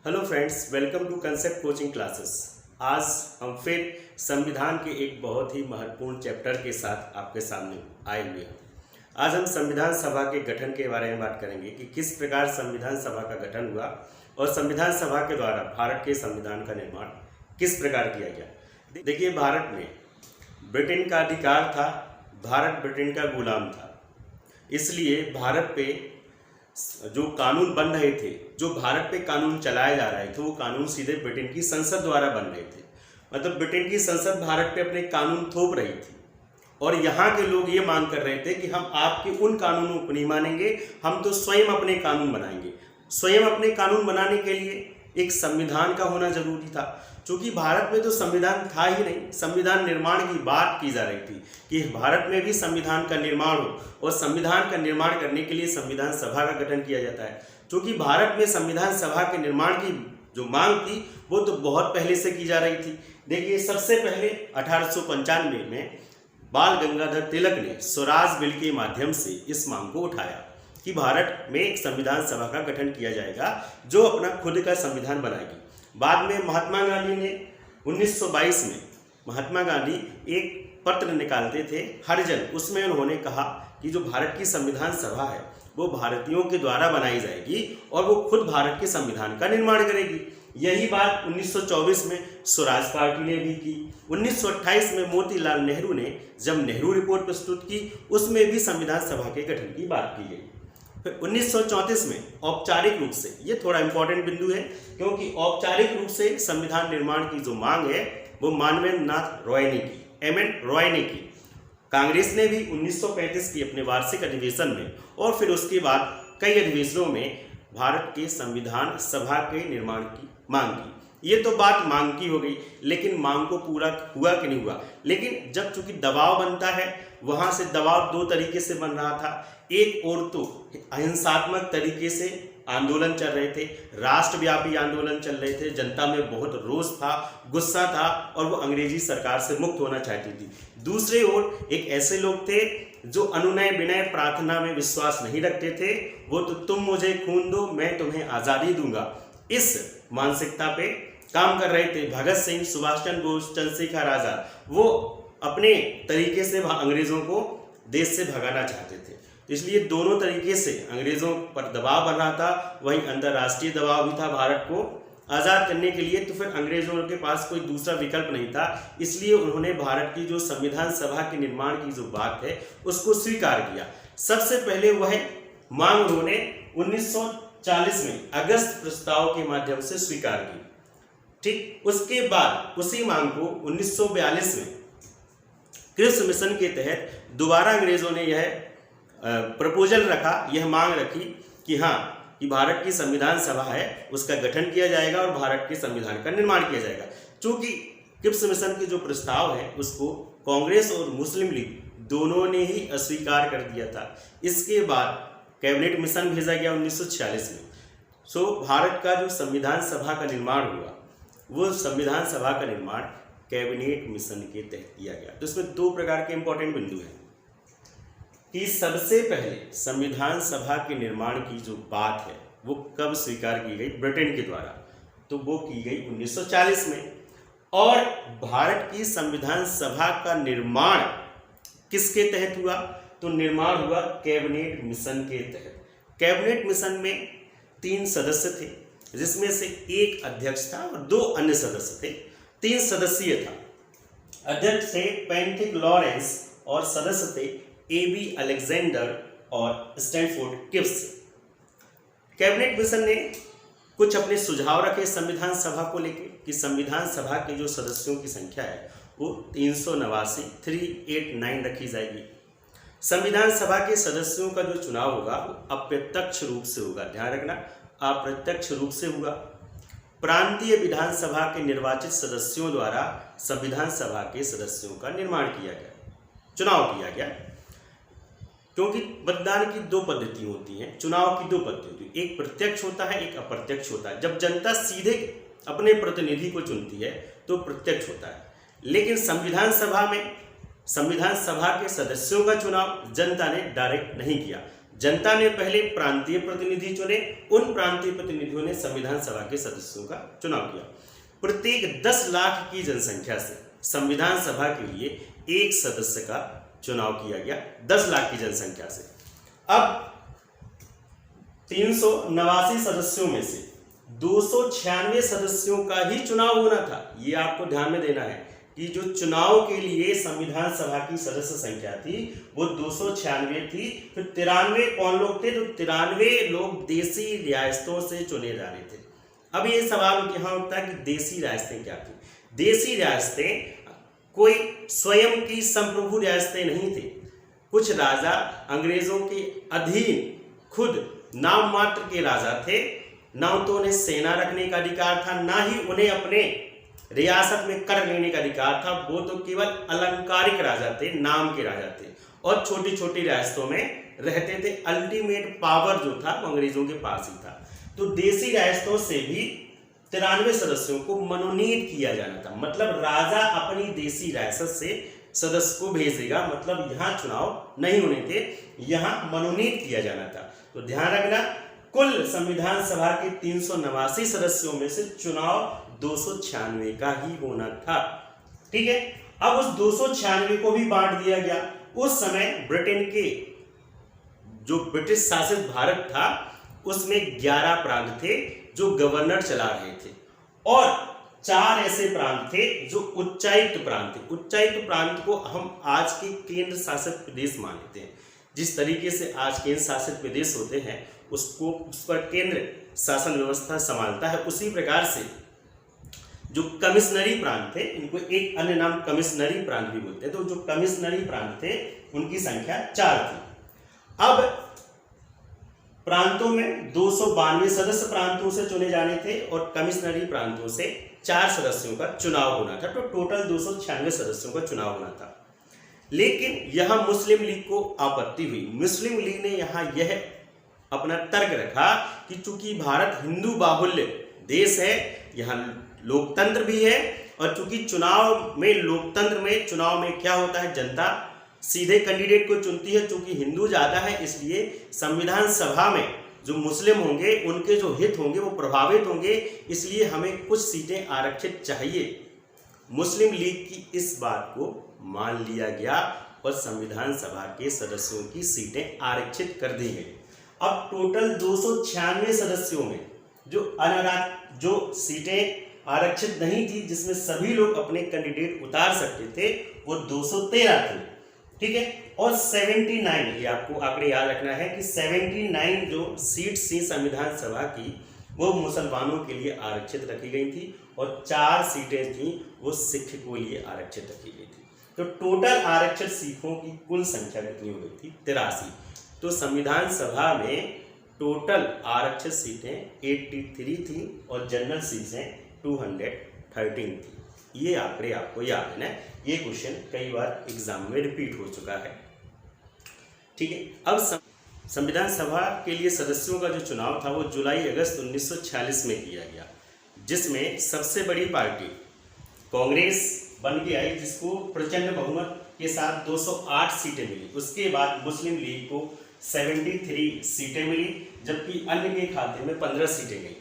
Hello friends, welcome to concept coaching classes. आज हम फिर संविधान के एक बहुत ही महत्वपूर्ण चैप्टर के साथ आपके सामने आए हुए हैं। आज हम संविधान सभा के गठन के बारे में बात करेंगे कि किस प्रकार संविधान सभा का गठन हुआ और संविधान सभा के द्वारा भारत के संविधान का निर्माण किस प्रकार किया गया। देखिए, भारत में ब्रिटेन का अधिकार था, भारत ब्रिटेन का गुलाम था, इसलिए भारत पे जो कानून बन रहे थे, जो भारत पे कानून चलाए जा रहे थे, वो कानून सीधे ब्रिटेन की संसद द्वारा बन रहे थे। मतलब ब्रिटेन की संसद भारत पे अपने कानून थोप रही थी और यहाँ के लोग ये मांग कर रहे थे कि हम आपके उन कानूनों को नहीं मानेंगे, हम तो स्वयं अपने कानून बनाएंगे। स्वयं अपने कानून बनाने के लिए एक संविधान का होना जरूरी था, क्योंकि भारत में तो संविधान था ही नहीं। संविधान निर्माण की बात की जा रही थी कि भारत में भी संविधान का निर्माण हो, और संविधान का निर्माण करने के लिए संविधान सभा का गठन किया जाता है। क्योंकि भारत में संविधान सभा के निर्माण की जो मांग थी वो तो बहुत पहले से की जा रही थी। देखिए, सबसे पहले 1895 में बाल गंगाधर तिलक ने स्वराज बिल के माध्यम से इस मांग को उठाया कि भारत में एक संविधान सभा का गठन किया जाएगा जो अपना खुद का संविधान बनाएगी। बाद में महात्मा गांधी ने 1922 में महात्मा गांधी एक पत्र निकालते थे हरिजन, उसमें उन्होंने कहा कि जो भारत की संविधान सभा है वो भारतीयों के द्वारा बनाई जाएगी और वो खुद भारत के संविधान का निर्माण करेगी। यही बात 1924 में स्वराज पार्टी ने भी की। 1928 में मोतीलाल नेहरू ने जब नेहरू रिपोर्ट प्रस्तुत की, उसमें भी संविधान सभा के गठन की बात की गई। फिर 1934 में औपचारिक रूप से, ये थोड़ा इंपॉर्टेंट बिंदु है क्योंकि औपचारिक रूप से संविधान निर्माण की जो मांग है वो मानवेंद्र नाथ रॉय ने की, एम.एन. रॉय ने की। कांग्रेस ने भी 1935 की अपने वार्षिक अधिवेशन में और फिर उसके बाद कई अधिवेशनों में भारत के संविधान सभा के निर्माण की मांग की। ये तो बात मांग की हो गई, लेकिन मांग को पूरा हुआ कि नहीं हुआ। लेकिन जब चूंकि दबाव बनता है, वहां से दबाव दो तरीके से बन रहा था। एक ओर तो अहिंसात्मक तरीके से आंदोलन चल रहे थे, राष्ट्रव्यापी आंदोलन चल रहे थे, जनता में बहुत रोष था, गुस्सा था और वो अंग्रेजी सरकार से मुक्त होना चाहती थी। दूसरे ओर एक ऐसे लोग थे जो अनुनय विनय प्रार्थना में विश्वास नहीं रखते थे, वो तो तुम मुझे खून दो मैं तुम्हें आज़ादी दूंगा, इस मानसिकता पे काम कर रहे थे। भगत सिंह, सुभाष चंद्र बोस, चंद्रशेखर आजाद, वो अपने तरीके से अंग्रेजों को देश से भगाना चाहते थे। इसलिए दोनों तरीके से अंग्रेजों पर दबाव बन रहा था, वहीं अंतर्राष्ट्रीय दबाव भी था भारत को आज़ाद करने के लिए। तो फिर अंग्रेजों के पास कोई दूसरा विकल्प नहीं था, इसलिए उन्होंने भारत की जो संविधान सभा के निर्माण की जो बात है उसको स्वीकार किया। सबसे पहले वह मांग उन्होंने 1940 में अगस्त प्रस्ताव के माध्यम से स्वीकार की। ठीक, उसके बाद उसी मांग को 1942 में क्रिप्स मिशन के तहत दोबारा अंग्रेजों ने यह प्रपोजल रखा, यह मांग रखी कि हाँ, कि भारत की संविधान सभा है उसका गठन किया जाएगा और भारत के संविधान का निर्माण किया जाएगा। चूंकि क्रिप्स मिशन के जो प्रस्ताव है उसको कांग्रेस और मुस्लिम लीग दोनों ने ही अस्वीकार कर दिया था। इसके बाद कैबिनेट मिशन भेजा गया 1946 में। सो भारत का जो संविधान सभा का निर्माण हुआ, वो संविधान सभा का निर्माण कैबिनेट मिशन के तहत किया गया। तो इसमें दो प्रकार के इंपॉर्टेंट बिंदु हैं कि सबसे पहले संविधान सभा के निर्माण की जो बात है वो कब स्वीकार की गई ब्रिटेन के द्वारा, तो वो की गई 1940 में। और भारत की संविधान सभा का निर्माण किसके तहत हुआ, तो निर्माण हुआ कैबिनेट मिशन के तहत। कैबिनेट मिशन में 3 सदस्य थे, जिसमें से एक अध्यक्ष था और 2 अन्य सदस्य थे। 3 सदस्यीय था। अध्यक्ष थे पेंथिक लॉरेंस और सदस्य थे A.B. अलेक्जेंडर और स्टैनफोर्ड किप्स। कैबिनेट मिशन ने कुछ अपने सुझाव रखे संविधान सभा को लेकर कि संविधान सभा के जो सदस्यों की संख्या है वो 389 रखी जाएगी। संविधान सभा के सदस्यों का जो चुनाव होगा वो अप्रत्यक्ष रूप से होगा, ध्यान रखना, अप्रत्यक्ष रूप से होगा। प्रांतीय विधानसभा के निर्वाचित सदस्यों द्वारा संविधान सभा के सदस्यों का निर्माण किया गया, चुनाव किया गया। क्योंकि मतदान की 2 पद्धति होती हैं, चुनाव की 2 पद्धति होती है, एक प्रत्यक्ष होता है, एक अप्रत्यक्ष होता है। जब जनता सीधे अपने प्रतिनिधि को चुनती है तो प्रत्यक्ष होता है, लेकिन संविधान सभा में संविधान सभा के सदस्यों का चुनाव जनता ने डायरेक्ट नहीं किया। जनता ने पहले प्रांतीय प्रतिनिधि चुने, उन प्रांतीय प्रतिनिधियों ने संविधान सभा के सदस्यों का चुनाव किया। प्रत्येक 10 लाख की जनसंख्या से संविधान सभा के लिए एक सदस्य का चुनाव किया गया, 10 लाख की जनसंख्या से। अब 389 सदस्यों में से 296 सदस्यों का ही चुनाव होना था। ये आपको ध्यान में देना है कि जो चुनाव के लिए संविधान सभा की सदस्य संख्या थी वो 296 थी। फिर 93 कौन लोग थे? तो 93 लोग देसी रियासतों से चुने जा रहे थे। अब ये सवाल यहाँ उठता है कि देसी रियासतें क्या थी? देसी रियासतें कोई स्वयं की संप्रभु रियासतें नहीं थे। कुछ राजा अंग्रेजों के अधीन खुद नाम मात्र के राजा थे। ना तो उन्हें सेना रखने का अधिकार था, ना ही उन्हें अपने रियासत में कर लेने का अधिकार था। वो तो केवल अलंकारिक राजा थे, नाम के राजा थे और छोटी छोटी रियासतों में रहते थे। अल्टीमेट पावर जो था वो अंग्रेजों के पास ही था। तो देसी रियासतों से भी 93 सदस्यों को मनोनीत किया जाना था। मतलब राजा अपनी देसी रियासत से सदस्य को भेजेगा, मतलब यहाँ चुनाव नहीं होने थे, यहाँ मनोनीत किया जाना था। तो ध्यान रखना, कुल संविधान सभा के 389 सदस्यों में से चुनाव 296 का ही होना था। ठीक है, अब उस 296 को भी बांट दिया गया। उस समय ब्रिटेन के जो ब्रिटिश शासित भारत था उसमें 11 प्रांत थे जो गवर्नर चला रहे थे और 4 ऐसे प्रांत थे जो उच्चायुक्त प्रांत थे। उच्चायुक्त प्रांत को हम आज के केंद्र शासित प्रदेश मानते हैं। जिस तरीके से आज केंद्र शासित प्रदेश होते हैं उसको उस पर केंद्र शासन व्यवस्था संभालता है, उसी प्रकार से जो कमिश्नरी प्रांत थे, इनको एक अन्य नाम कमिश्नरी प्रांत भी बोलते हैं, तो जो कमिश्नरी प्रांत थे उनकी संख्या 4 थी। अब प्रांतों में 292 सदस्य प्रांतों से चुने जाने थे और कमिश्नरी प्रांतों से 4 सदस्यों का चुनाव होना था। तो टोटल 296 सदस्यों का चुनाव होना था। लेकिन यहां मुस्लिम लीग को आपत्ति हुई। मुस्लिम लीग ने यहां यह अपना तर्क रखा कि चूंकि भारत हिंदू बाहुल्य देश है, यहाँ लोकतंत्र भी है और चूंकि चुनाव में लोकतंत्र में चुनाव में क्या होता है, जनता सीधे कैंडिडेट को चुनती है। चूंकि हिंदू ज्यादा है इसलिए संविधान सभा में जो मुस्लिम होंगे उनके जो हित होंगे वो प्रभावित होंगे, इसलिए हमें कुछ सीटें आरक्षित चाहिए। मुस्लिम लीग की इस बात को मान लिया गया और संविधान सभा के सदस्यों की सीटें आरक्षित कर दी गई। अब टोटल 296 सदस्यों में जो सीटें आरक्षित नहीं थी, जिसमें सभी लोग अपने कैंडिडेट उतार सकते थे, वो 213 थे। ठीक है, और 79, ये आपको आंकड़े याद रखना है कि 79 जो सीट थी संविधान सभा की वो मुसलमानों के लिए आरक्षित रखी गई थी और 4 सीटें थी वो सिख के लिए आरक्षित रखी गई थी। तो टोटल आरक्षित सीटों की कुल संख्या कितनी हो गई थी? 83। तो संविधान सभा में टोटल आरक्षित सीटें 83 थी और जनरल सीटें 213 थी। ये आंकड़े आपको याद है ना, ये क्वेश्चन कई बार एग्जाम में रिपीट हो चुका है। ठीक है, अब संविधान सभा के लिए सदस्यों का जो चुनाव था वो जुलाई अगस्त 1946 में किया गया, जिसमें सबसे बड़ी पार्टी कांग्रेस बन के आई, जिसको प्रचंड बहुमत के साथ 208 सीटें मिली। उसके बाद मुस्लिम लीग को 73 सीटें मिली, जबकि अन्य के खाते में 15 सीटें गई।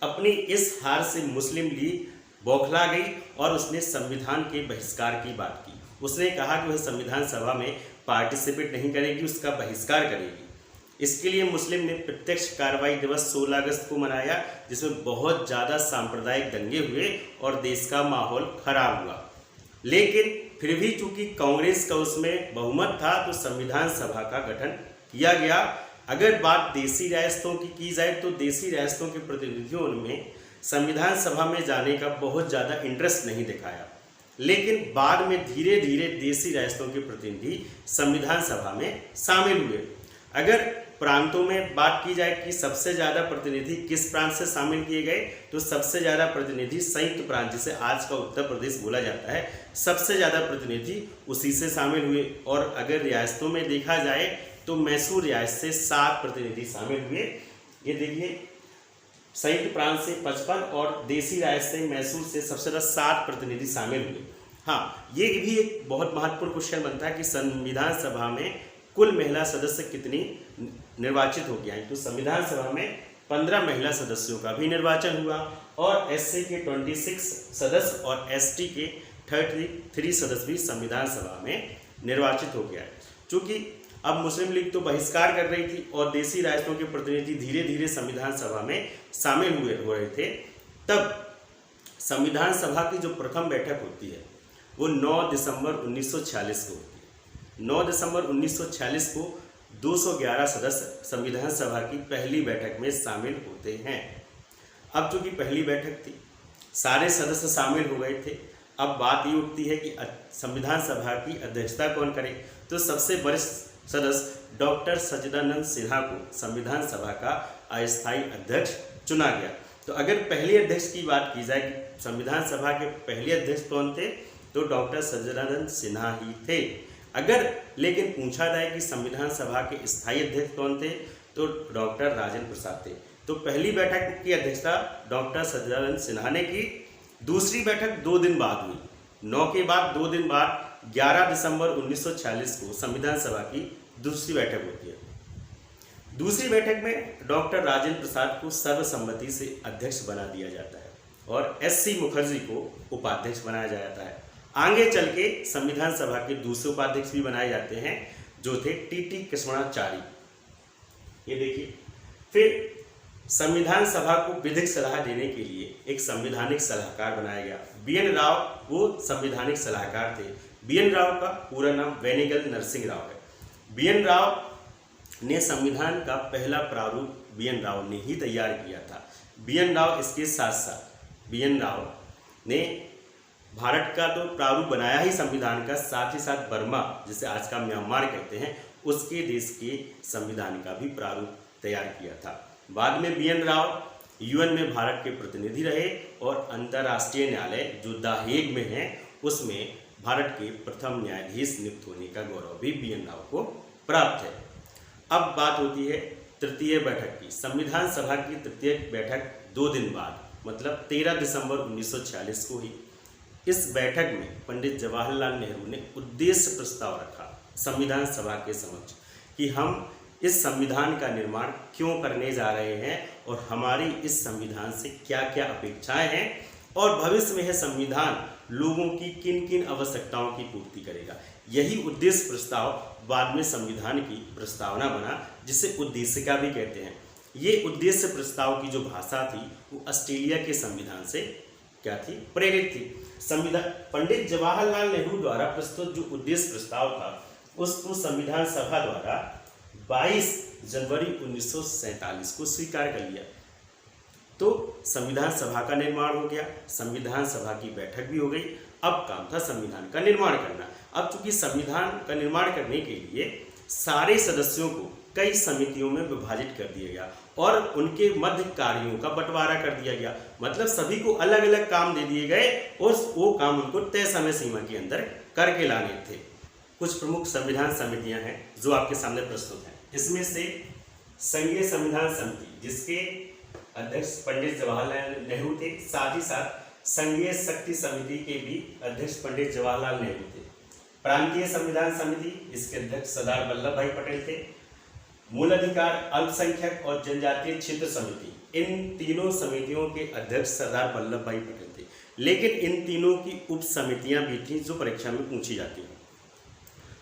अपनी इस हार से मुस्लिम लीग बौखला गई और उसने संविधान के बहिष्कार की बात की। उसने कहा कि वह संविधान सभा में पार्टिसिपेट नहीं करेगी, उसका बहिष्कार करेगी। इसके लिए मुस्लिम ने प्रत्यक्ष कार्रवाई दिवस 16 अगस्त को मनाया, जिसमें बहुत ज़्यादा सांप्रदायिक दंगे हुए और देश का माहौल खराब हुआ। लेकिन फिर भी चूंकि कांग्रेस का उसमें बहुमत था तो संविधान सभा का गठन किया गया। अगर बात देसी रियासतों की जाए तो देसी रियासतों के प्रतिनिधियों में संविधान सभा में जाने का बहुत ज़्यादा इंटरेस्ट नहीं दिखाया, लेकिन बाद में धीरे धीरे देसी रियासतों के प्रतिनिधि संविधान सभा में शामिल हुए। अगर प्रांतों में बात की जाए कि सबसे ज़्यादा प्रतिनिधि किस प्रांत से शामिल किए गए, तो सबसे ज़्यादा प्रतिनिधि संयुक्त प्रांत, जिसे आज का उत्तर प्रदेश बोला जाता है, सबसे ज़्यादा प्रतिनिधि उसी से शामिल हुए। और अगर रियासतों में देखा जाए तो मैसूर रियासत से 7 प्रतिनिधि शामिल हुए। ये देखिए, संयुक्त प्रांत से 55 और देसी रियासत से मैसूर से सबसे ज़्यादा 7 प्रतिनिधि शामिल हुए। हाँ, ये भी एक बहुत महत्वपूर्ण क्वेश्चन बनता है कि संविधान सभा में कुल महिला सदस्य कितनी निर्वाचित हो गया है? तो संविधान सभा में 15 महिला सदस्यों का भी निर्वाचन हुआ और एससी के 26 सदस्य और एसटी के 33 सदस्य भी संविधान सभा में निर्वाचित हो गया है। चूँकि अब मुस्लिम लीग तो बहिष्कार कर रही थी और देसी राष्ट्रों के प्रतिनिधि धीरे धीरे संविधान सभा में शामिल हो रहे थे, तब संविधान सभा की जो प्रथम बैठक होती है वो 9 दिसंबर 1946 को होती है। 9 दिसंबर 1946 को 211 सदस्य संविधान सभा की पहली बैठक में शामिल होते हैं। अब चूँकि पहली बैठक थी, सारे सदस्य शामिल हो गए थे। अब बात ये उठती है कि संविधान सभा की अध्यक्षता कौन करे? तो सबसे वरिष्ठ सदस्य डॉक्टर सच्चिदानंद सिन्हा को संविधान सभा का अस्थायी अध्यक्ष चुना गया। तो अगर पहले अध्यक्ष की बात की जाए कि संविधान सभा के पहले अध्यक्ष कौन थे, तो डॉक्टर सच्चिदानंद सिन्हा ही थे। अगर लेकिन पूछा जाए कि संविधान सभा के स्थायी अध्यक्ष कौन थे, तो डॉक्टर राजेंद्र प्रसाद थे। तो पहली बैठक की अध्यक्षता डॉक्टर सच्चिदानंद सिन्हा ने की। दूसरी बैठक 2 दिन बाद हुई। 9 के बाद 2 दिन बाद 11 दिसंबर 1946 को संविधान सभा की दूसरी बैठक होती है। दूसरी बैठक में डॉक्टर राजेंद्र प्रसाद को सर्वसम्मति से अध्यक्ष बना दिया जाता है और एससी मुखर्जी को उपाध्यक्ष बनाया जाता है। आगे चल के संविधान सभा के दूसरे उपाध्यक्ष भी बनाए जाते हैं, जो थे टीटी कृष्णाचारी। ये देखिए, फिर संविधान सभा को विधिक सलाह देने के लिए एक संवैधानिक सलाहकार बनाया गया। बीएन राव वो संवैधानिक सलाहकार थे। बीएन राव का पूरा नाम वेनिगल नरसिंह राव है। बीएन राव ने संविधान का पहला प्रारूप बीएन राव ने ही तैयार किया था। बीएन राव इसके साथ साथ बीएन राव ने भारत का तो प्रारूप बनाया ही संविधान का, साथ ही साथ बर्मा, जिसे आज का म्यांमार कहते हैं, उसके देश के संविधान का भी प्रारूप तैयार किया था। बाद में बीएन राव यूएन में भारत के प्रतिनिधि रहे और अंतर्राष्ट्रीय न्यायालय जो द हेग में है उसमें भारत के प्रथम न्यायाधीश नियुक्त होने का गौरव भी बीएन राव को प्राप्त है। अब बात होती है तृतीय बैठक की। संविधान सभा की तृतीय बैठक 2 दिन बाद मतलब 13 दिसंबर 1946 को हुई। इस बैठक में पंडित जवाहरलाल नेहरू ने उद्देश्य प्रस्ताव रखा संविधान सभा के समक्ष कि हम इस संविधान का निर्माण क्यों करने जा रहे हैं और हमारी इस संविधान से क्या क्या अपेक्षाएं हैं और भविष्य में यह संविधान लोगों की किन किन आवश्यकताओं की पूर्ति करेगा। यही उद्देश्य प्रस्ताव बाद में संविधान की प्रस्तावना बना, जिसे उद्देशिका भी कहते हैं। ये उद्देश्य प्रस्ताव की जो भाषा थी वो ऑस्ट्रेलिया के संविधान से क्या थी, प्रेरित थी। संविधान पंडित जवाहरलाल नेहरू द्वारा प्रस्तुत जो उद्देश्य प्रस्ताव था उसको संविधान सभा द्वारा 22 जनवरी 1947 को स्वीकार कर लिया। तो संविधान सभा का निर्माण हो गया, संविधान सभा की बैठक भी हो गई। अब काम था संविधान का निर्माण करना। अब चूंकि संविधान का निर्माण करने के लिए सारे सदस्यों को कई समितियों में विभाजित कर दिया गया और उनके मध्य कार्यों का बंटवारा कर दिया गया। मतलब सभी को अलग अलग काम दे दिए गए और वो काम उनको तय समय सीमा के अंदर करके लाने थे। कुछ प्रमुख संविधान समितियां हैं जो आपके सामने प्रस्तुत हैं। इसमें से संघीय संविधान समिति, जिसके अध्यक्ष पंडित जवाहरलाल नेहरू थे, साथ ही साथ संघीय शक्ति समिति के भी अध्यक्ष पंडित जवाहरलाल नेहरू थे। प्रांतीय संविधान समिति, इसके अध्यक्ष सरदार वल्लभ भाई पटेल थे। मूल अधिकार, अल्पसंख्यक और जनजातीय क्षेत्र समिति, इन तीनों समितियों के अध्यक्ष सरदार वल्लभ भाई पटेल थे। लेकिन इन तीनों की उप समितियां भी थी जो परीक्षा में पूछी जाती हैं।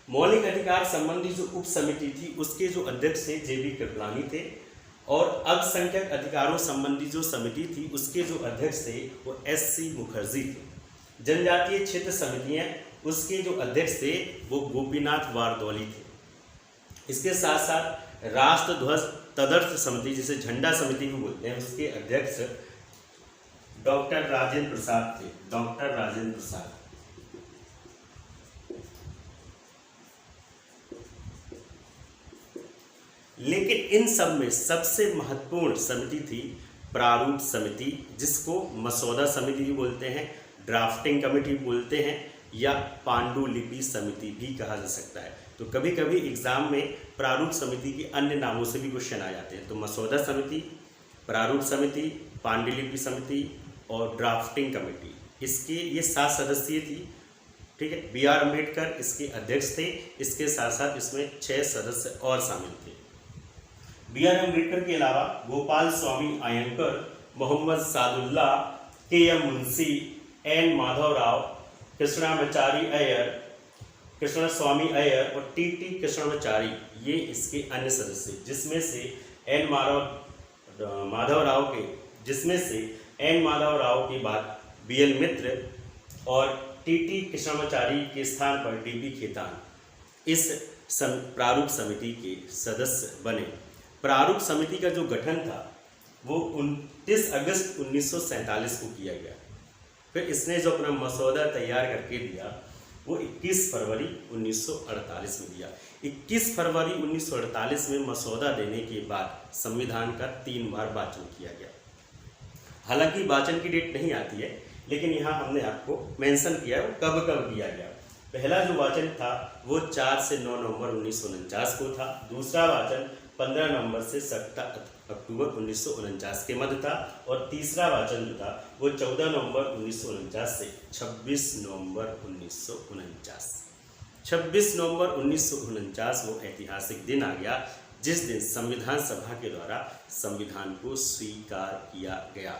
मौलिक अधिकार संबंधी जो उप समिति थी उसके जो अध्यक्ष थे जेबी कृपलानी थे और अल्पसंख्यक अधिकारों संबंधी जो समिति थी उसके जो अध्यक्ष थे वो एससी मुखर्जी थे। जनजातीय क्षेत्र समितियां, उसके जो अध्यक्ष थे वो गोपीनाथ वारदौली थे। इसके साथ साथ राष्ट्र ध्वज तदर्थ समिति, जिसे झंडा समिति भी बोलते हैं, उसके अध्यक्ष डॉक्टर राजेंद्र प्रसाद थे। डॉक्टर राजेंद्र प्रसाद। लेकिन इन सब में सबसे महत्वपूर्ण समिति थी प्रारूप समिति, जिसको मसौदा समिति भी बोलते हैं, ड्राफ्टिंग कमेटी बोलते हैं या पांडुलिपि समिति भी कहा जा सकता है। तो कभी कभी एग्जाम में प्रारूप समिति के अन्य नामों से भी क्वेश्चन आ जाते हैं। तो मसौदा समिति, प्रारूप समिति, पांडुलिपि समिति और ड्राफ्टिंग कमेटी, इसके ये 7 सदस्यीय थी। ठीक है। बी आर अम्बेडकर इसके अध्यक्ष थे। इसके साथ साथ इसमें 6 सदस्य और शामिल थे। बी आर अम्बेडकर के अलावा गोपाल स्वामी अयंकर, मोहम्मद सादुल्ला, के एम मुंशी, एन माधवराव, कृष्णामाचारी अय्यर, कृष्ण स्वामी अय्यर और टी टी कृष्णामाचारी ये इसके अन्य सदस्य, जिसमें से एन माधवराव के बाद बी एल मित्र और टी टी कृष्णामाचारी के स्थान पर डी बी खेतान इस प्रारूप समिति के सदस्य बने। प्रारूप समिति का जो गठन था वो 29 अगस्त 1947 को किया गया। फिर इसने जो अपना मसौदा तैयार करके दिया वो 21 फरवरी 1948 में दिया। 21 फरवरी 1948 में मसौदा देने के बाद संविधान का 3 बार वाचन किया गया। हालांकि वाचन की डेट नहीं आती है, लेकिन यहाँ हमने आपको मेंशन किया है वो कब कब किया गया। पहला जो वाचन था वो 4 से 9 नवंबर 1949 को था। दूसरा वाचन 15 नवंबर से 17 अक्टूबर 1949 के मध्य था। और तीसरा वाचन जो था वो 14 नवंबर 1949 से 26 नवंबर 1949। 26 नवंबर 1949 वो ऐतिहासिक दिन आ गया जिस दिन संविधान सभा के द्वारा संविधान को स्वीकार किया गया।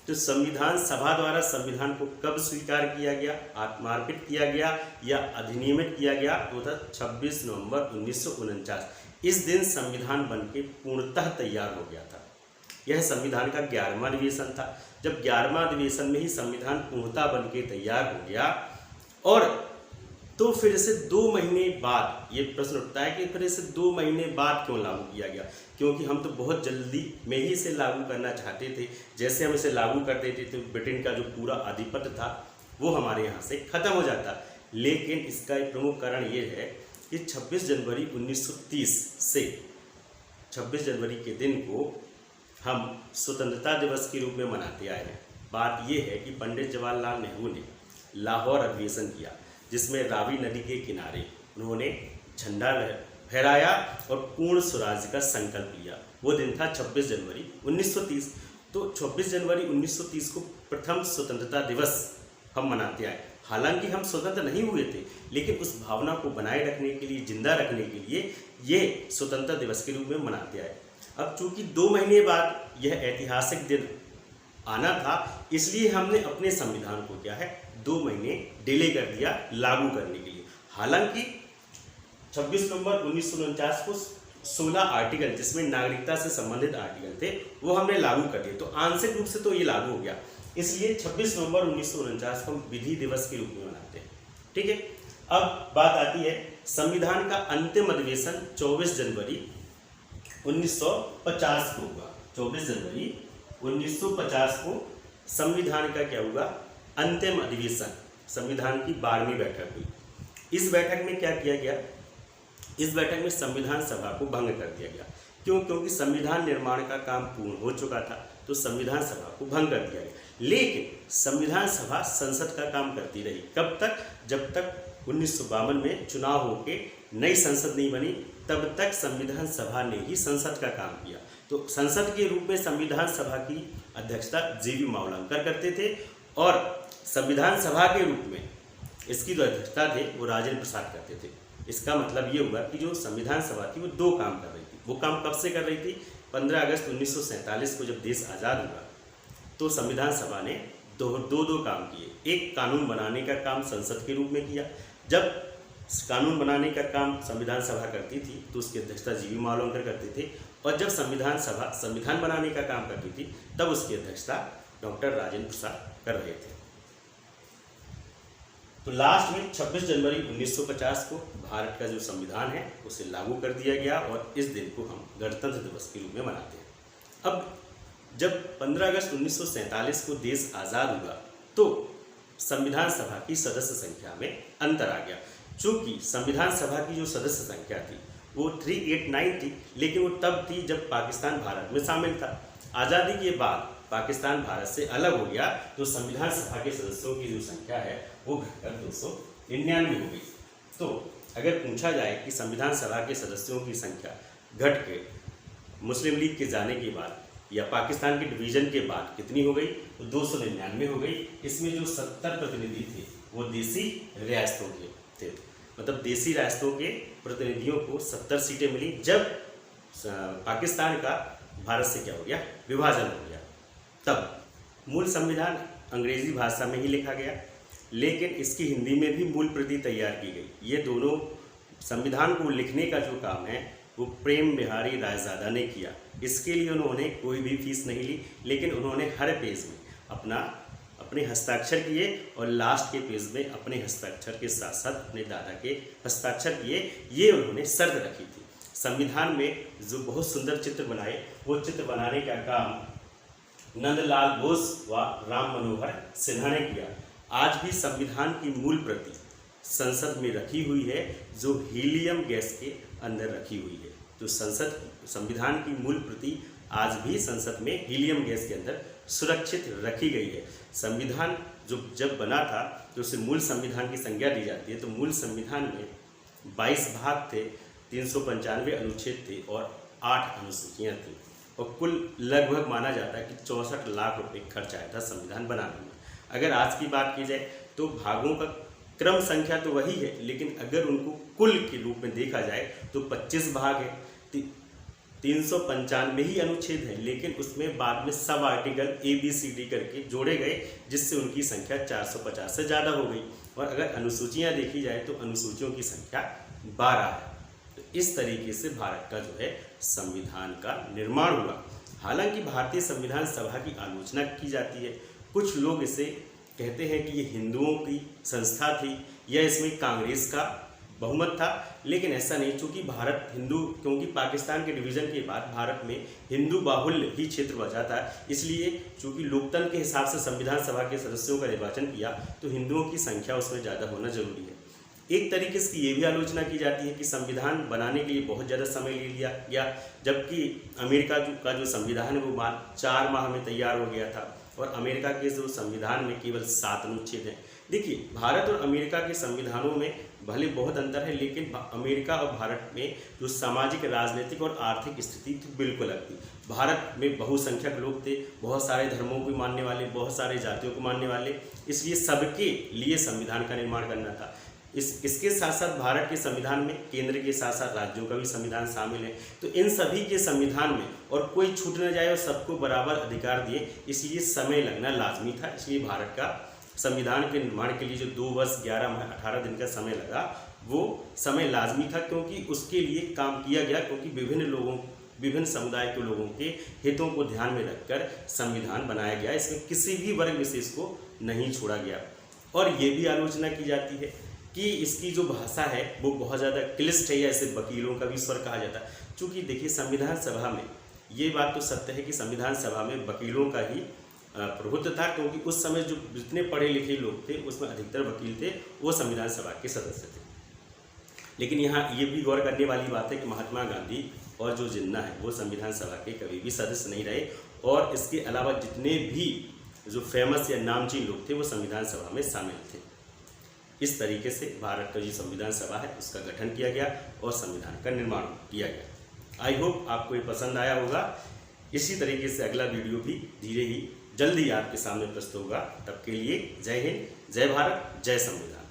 तो संविधान सभा द्वारा संविधान को कब स्वीकार किया गया, आत्मार्पित किया गया या अधिनियमित किया गया, तो था 26 नवंबर 1949। इस दिन संविधान बनके पूर्णतः तैयार हो गया था। यह संविधान का 11वां अधिवेशन था। जब 11वां अधिवेशन में ही संविधान पूर्णतः बनके तैयार हो गया, और तो फिर इसे 2 महीने बाद ये प्रश्न उठता है कि फिर इसे 2 महीने बाद क्यों लागू किया गया, क्योंकि हम तो बहुत जल्दी में ही इसे लागू करना चाहते थे। जैसे हम इसे लागू कर देते तो ब्रिटेन का जो पूरा आधिपत्य था वो हमारे यहाँ से खत्म हो जाता। लेकिन इसका एक प्रमुख कारण ये है कि 26 जनवरी 1930 से 26 जनवरी के दिन को हम स्वतंत्रता दिवस के रूप में मनाते आए हैं। बात यह है कि पंडित जवाहरलाल नेहरू ने लाहौर अधिवेशन किया, जिसमें रावी नदी के किनारे उन्होंने झंडा फहराया और पूर्ण स्वराज का संकल्प लिया। वो दिन था 26 जनवरी 1930। तो 26 जनवरी 1930 को प्रथम स्वतंत्रता दिवस हम मनाते आए। हालांकि हम स्वतंत्र नहीं हुए थे, लेकिन उस भावना को बनाए रखने के लिए, जिंदा रखने के लिए ये स्वतंत्रता दिवस के रूप में मनाते आए। अब चूंकि 2 महीने बाद यह ऐतिहासिक दिन आना था, इसलिए हमने अपने संविधान को क्या है 2 महीने डिले कर दिया लागू करने के लिए। हालांकि 26 नवंबर 1949 को 16 आर्टिकल जिसमें नागरिकता से संबंधित आर्टिकल थे वो हमने लागू कर दिए, तो आंशिक रूप से तो ये लागू हो गया। इसलिए 26 नवंबर 1949 को हम विधि दिवस के रूप में मनाते हैं। ठीक है। अब बात आती है संविधान का अंतिम अधिवेशन 24 जनवरी 1950 को हुआ। 24 जनवरी 1950 को संविधान का क्या हुआ, अंतिम अधिवेशन, संविधान की 12वीं बैठक हुई। इस बैठक में क्या किया गया, इस बैठक में संविधान सभा को भंग कर दिया गया। क्यों? क्योंकि संविधान निर्माण का काम पूर्ण हो चुका था, तो संविधान सभा को भंग कर दिया गया। लेकिन संविधान सभा संसद का काम करती रही। कब तक? जब तक 1952 में चुनाव होके नई संसद नहीं बनी, तब तक संविधान सभा ने ही संसद का काम किया। तो संसद के रूप में संविधान सभा की अध्यक्षता जी.बी. मावलंकर करते थे, और संविधान सभा के रूप में इसकी जो अध्यक्षता थे वो राजेंद्र प्रसाद करते थे। इसका मतलब ये हुआ कि जो संविधान सभा थी वो 2 काम कर रही थी। वो काम कब से कर रही थी? 15 अगस्त 1947 को जब देश आज़ाद हुआ तो संविधान सभा ने दो काम किए। एक, कानून बनाने का काम संसद के रूप में किया। जब कानून बनाने का काम संविधान सभा करती थी तो उसकी अध्यक्षता जी.बी. मावलंकर करते थे, और जब संविधान सभा संविधान बनाने का काम करती थी तब उसकी अध्यक्षता डॉक्टर राजेंद्र प्रसाद कर रहे थे। तो लास्ट में 26 जनवरी 1950 को भारत का जो संविधान है उसे लागू कर दिया गया, और इस दिन को हम गणतंत्र दिवस के रूप में मनाते हैं। अब जब 15 अगस्त 1947 को देश आज़ाद हुआ तो संविधान सभा की सदस्य संख्या में अंतर आ गया। चूँकि संविधान सभा की जो सदस्य संख्या थी वो 389 थी, लेकिन वो तब थी जब पाकिस्तान भारत में शामिल था। आज़ादी के बाद पाकिस्तान भारत से अलग हो गया तो संविधान सभा के सदस्यों की जो संख्या है वो घटकर 299 हो गई। तो अगर पूछा जाए कि संविधान सभा के सदस्यों की संख्या घट के मुस्लिम लीग के जाने के बाद या पाकिस्तान के डिवीज़न के बाद कितनी हो गई, तो 299 हो गई। इसमें जो 70 प्रतिनिधि थे वो देसी रियासतों के थे। मतलब देसी रियासतों के प्रतिनिधियों को 70 सीटें मिली जब पाकिस्तान का भारत से क्या हो गया, विभाजन हो गया। तब मूल संविधान अंग्रेजी भाषा में ही लिखा गया, लेकिन इसकी हिंदी में भी मूल प्रति तैयार की गई। ये दोनों संविधान को लिखने का जो काम है वो प्रेम बिहारी रायजादा ने किया। इसके लिए उन्होंने कोई भी फीस नहीं ली, लेकिन उन्होंने हर पेज में अपने हस्ताक्षर किए और लास्ट के पेज में अपने हस्ताक्षर के साथ साथ अपने दादा के हस्ताक्षर किए। ये उन्होंने शर्त रखी थी। संविधान में जो बहुत सुंदर चित्र बनाए, वो चित्र बनाने का काम नंदलाल बोस व राम मनोहर सिन्हा ने किया। आज भी संविधान की मूल प्रति संसद में रखी हुई है, जो हीलियम गैस के अंदर रखी हुई है। तो संविधान की मूल प्रति आज भी संसद में हीलियम गैस के अंदर सुरक्षित रखी गई है। संविधान जब बना था तो उसे मूल संविधान की संज्ञा दी जाती है। तो मूल संविधान में 22 भाग थे, 395 अनुच्छेद थे और 8 अनुसूचियाँ थी, और कुल लगभग माना जाता है कि 64 लाख रुपए खर्च आया था संविधान बनाने में। अगर आज की बात की जाए तो भागों का क्रम संख्या तो वही है, लेकिन अगर उनको कुल के रूप में देखा जाए तो 25 भाग है, 395 ही अनुच्छेद है, लेकिन उसमें बाद में सब आर्टिकल ABCD करके जोड़े गए, जिससे उनकी संख्या 450 से ज़्यादा हो गई। और अगर अनुसूचियाँ देखी जाए तो अनुसूचियों की संख्या 12 है। तो इस तरीके से भारत का जो है संविधान का निर्माण हुआ। हालांकि भारतीय संविधान सभा की आलोचना की जाती है। कुछ लोग इसे कहते हैं कि ये हिंदुओं की संस्था थी या इसमें कांग्रेस का बहुमत था, लेकिन ऐसा नहीं। क्योंकि पाकिस्तान के डिवीज़न के बाद भारत में हिंदू बाहुल्य ही क्षेत्र बचा था, इसलिए चूंकि लोकतंत्र के हिसाब से संविधान सभा के सदस्यों का निर्वाचन किया तो हिंदुओं की संख्या उसमें ज़्यादा होना जरूरी है। एक तरीके से ये भी आलोचना की जाती है कि संविधान बनाने के लिए बहुत ज़्यादा समय ले लिया गया, जबकि अमेरिका का जो संविधान है वो 4 माह में तैयार हो गया था, और अमेरिका के जो संविधान में केवल 7 अनुच्छेद हैं। देखिए, भारत और अमेरिका के संविधानों में भले बहुत अंतर है, लेकिन अमेरिका और भारत में जो सामाजिक, राजनीतिक और आर्थिक स्थिति थी बिल्कुल अलग थी। भारत में बहुसंख्यक लोग थे, बहुत सारे धर्मों को मानने वाले, बहुत सारे जातियों को मानने वाले, इसलिए सबके लिए संविधान का निर्माण करना था। इसके साथ साथ भारत के संविधान में केंद्र के साथ साथ राज्यों का भी संविधान शामिल है। तो इन सभी के संविधान में और कोई छूट न जाए और सबको बराबर अधिकार दिए, इसलिए समय लगना लाजमी था। इसलिए भारत का संविधान के निर्माण के लिए जो 2 वर्ष 11 माह 18 दिन का समय लगा, वो समय लाजमी था, क्योंकि उसके लिए काम किया गया, क्योंकि विभिन्न समुदाय के लोगों के हितों को ध्यान में रखकर संविधान बनाया गया। इसमें किसी भी वर्ग विशेष को नहीं छोड़ा गया। और ये भी आलोचना की जाती है कि इसकी जो भाषा है वो बहुत ज़्यादा क्लिष्ट है, या इसे वकीलों का भी स्वर कहा जाता है। चूँकि देखिए, संविधान सभा में ये बात तो सत्य है कि संविधान सभा में वकीलों का ही प्रभुत्व था, क्योंकि उस समय जो जितने पढ़े लिखे लोग थे उसमें अधिकतर वकील थे, वो संविधान सभा के सदस्य थे। लेकिन यहाँ ये भी गौर करने वाली बात है कि महात्मा गांधी और जो जिन्ना है वो संविधान सभा के कभी भी सदस्य नहीं रहे, और इसके अलावा जितने भी जो फेमस या नामचीन लोग थे वो संविधान सभा में शामिल थे। इस तरीके से भारत का जो संविधान सभा है उसका गठन किया गया और संविधान का निर्माण किया गया। आई होप आपको ये पसंद आया होगा। इसी तरीके से अगला वीडियो भी जल्दी आपके सामने प्रस्तुत होगा। तब के लिए जय हिंद, जय भारत, जय संविधान।